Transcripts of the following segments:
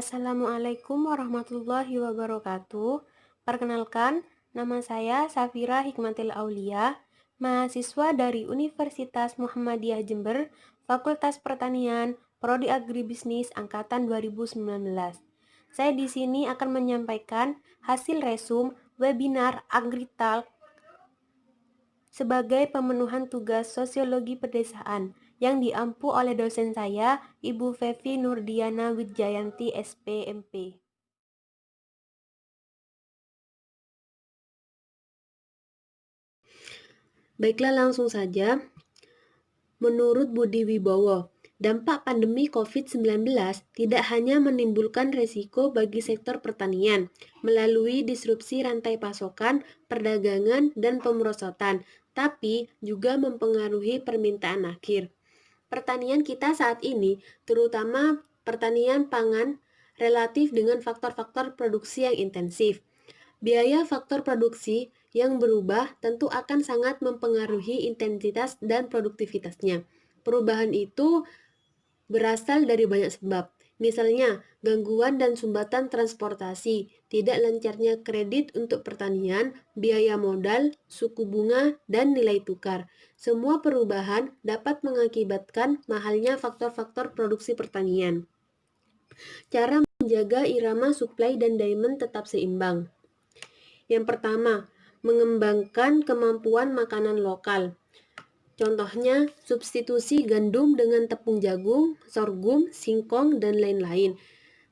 Assalamualaikum warahmatullahi wabarakatuh. Perkenalkan, nama saya Safira Hikmatil Aulia, mahasiswa dari Universitas Muhammadiyah Jember, Fakultas Pertanian, Prodi Agribisnis Angkatan 2019. Saya di sini akan menyampaikan hasil resum webinar AgriTalk sebagai pemenuhan tugas sosiologi pedesaan yang diampu oleh dosen saya, Ibu Fevi Nurdiana Widjayanti SPMP. Baiklah, langsung saja. Menurut Budi Wibowo, dampak pandemi COVID-19 tidak hanya menimbulkan resiko bagi sektor pertanian melalui disrupsi rantai pasokan, perdagangan, dan pemerosotan, tapi juga mempengaruhi permintaan akhir. Pertanian kita saat ini, terutama pertanian pangan, relatif dengan faktor-faktor produksi yang intensif. Biaya faktor produksi yang berubah tentu akan sangat mempengaruhi intensitas dan produktivitasnya. Perubahan itu berasal dari banyak sebab. Misalnya, gangguan dan sumbatan transportasi, tidak lancarnya kredit untuk pertanian, biaya modal, suku bunga, dan nilai tukar. Semua perubahan dapat mengakibatkan mahalnya faktor-faktor produksi pertanian. Cara menjaga irama supply dan demand tetap seimbang. Yang pertama, mengembangkan kemampuan makanan lokal. Contohnya, substitusi gandum dengan tepung jagung, sorghum, singkong, dan lain-lain.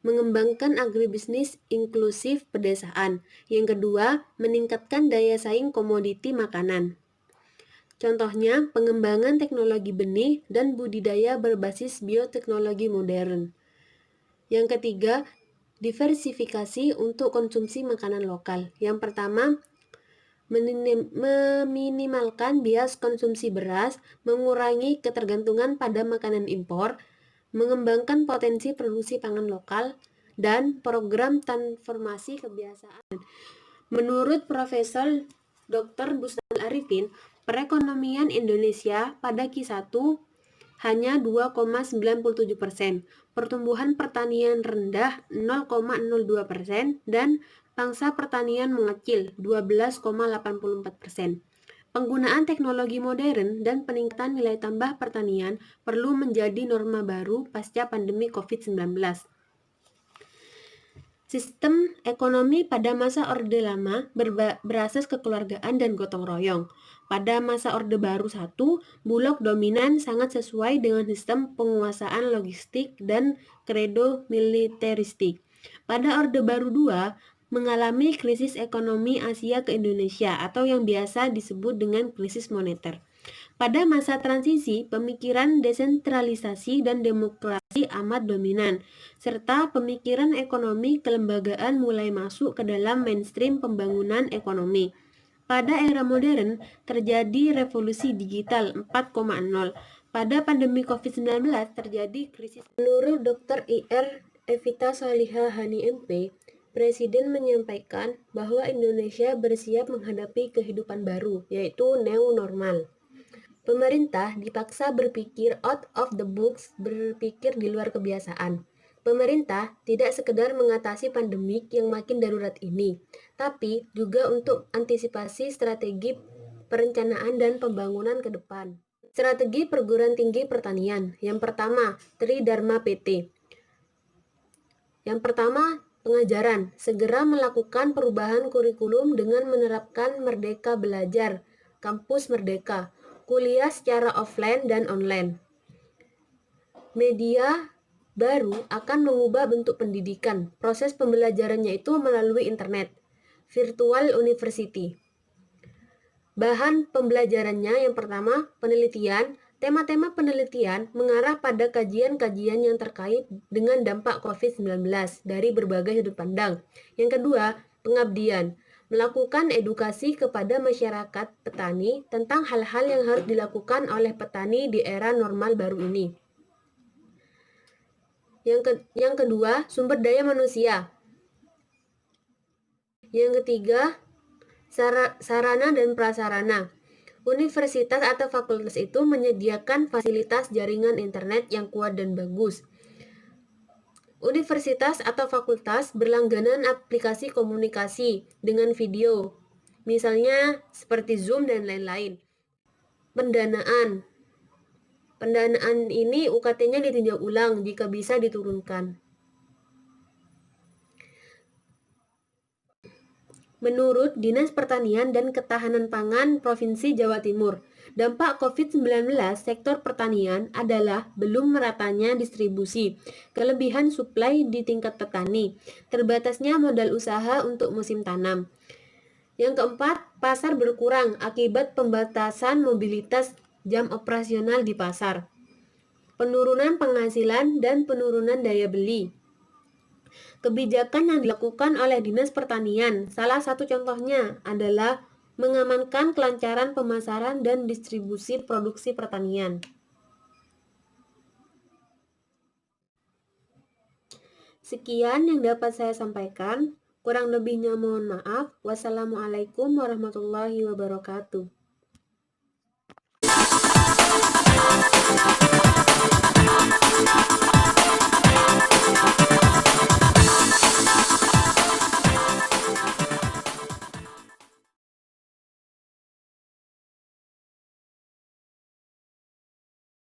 Mengembangkan agribisnis inklusif pedesaan. Yang kedua, meningkatkan daya saing komoditi makanan. Contohnya, pengembangan teknologi benih dan budidaya berbasis bioteknologi modern. Yang ketiga, diversifikasi untuk konsumsi makanan lokal. Yang pertama, meminimalkan bias konsumsi beras, mengurangi ketergantungan pada makanan impor, mengembangkan potensi produksi pangan lokal, dan program transformasi kebiasaan. Menurut Profesor Dr. Bustan Arifin, perekonomian Indonesia pada Q1 hanya 2,97%, pertumbuhan pertanian rendah 0,02%, dan pangsa pertanian mengecil 12,84%. Penggunaan teknologi modern dan peningkatan nilai tambah pertanian perlu menjadi norma baru pasca pandemi COVID-19. Sistem ekonomi pada masa Orde Lama berasas kekeluargaan dan gotong royong. Pada masa Orde Baru 1, Bulog dominan sangat sesuai dengan sistem penguasaan logistik dan kredo militeristik. Pada Orde Baru 2, mengalami krisis ekonomi Asia ke Indonesia atau yang biasa disebut dengan krisis moneter. Pada masa transisi, pemikiran desentralisasi dan demokrasi amat dominan, serta pemikiran ekonomi kelembagaan mulai masuk ke dalam mainstream pembangunan ekonomi. Pada era modern, terjadi revolusi digital 4.0. Pada pandemi COVID-19 terjadi krisis. Menurut Dr. Ir Evita Salihah Hani MP, Presiden menyampaikan bahwa Indonesia bersiap menghadapi kehidupan baru, yaitu new normal. Pemerintah dipaksa berpikir out of the box, berpikir di luar kebiasaan. Pemerintah tidak sekedar mengatasi pandemik yang makin darurat ini, tapi juga untuk antisipasi strategi perencanaan dan pembangunan ke depan. Strategi perguruan tinggi pertanian. Yang pertama, Tridharma PT. Yang pertama, pengajaran. Segera melakukan perubahan kurikulum dengan menerapkan Merdeka Belajar, Kampus Merdeka, kuliah secara offline dan online. Media baru akan mengubah bentuk pendidikan. Proses pembelajarannya itu melalui internet, virtual university. Bahan pembelajarannya yang pertama, penelitian. Tema-tema penelitian mengarah pada kajian-kajian yang terkait dengan dampak COVID-19 dari berbagai sudut pandang. Yang kedua, pengabdian. Melakukan edukasi kepada masyarakat petani tentang hal-hal yang harus dilakukan oleh petani di era normal baru ini. Yang kedua, sumber daya manusia. Yang ketiga, sarana dan prasarana. Universitas atau fakultas itu menyediakan fasilitas jaringan internet yang kuat dan bagus. Universitas atau fakultas berlangganan aplikasi komunikasi dengan video, misalnya seperti Zoom dan lain-lain. Pendanaan. Pendanaan ini UKT-nya ditinjau ulang jika bisa diturunkan. Menurut Dinas Pertanian dan Ketahanan Pangan Provinsi Jawa Timur, dampak COVID-19 sektor pertanian adalah belum meratanya distribusi, kelebihan suplai di tingkat petani, terbatasnya modal usaha untuk musim tanam. Yang keempat, pasar berkurang akibat pembatasan mobilitas jam operasional di pasar, penurunan penghasilan dan penurunan daya beli. Kebijakan yang dilakukan oleh Dinas Pertanian, salah satu contohnya adalah mengamankan kelancaran pemasaran dan distribusi produksi pertanian. Sekian yang dapat saya sampaikan. Kurang lebihnya mohon maaf. Wassalamualaikum warahmatullahi wabarakatuh.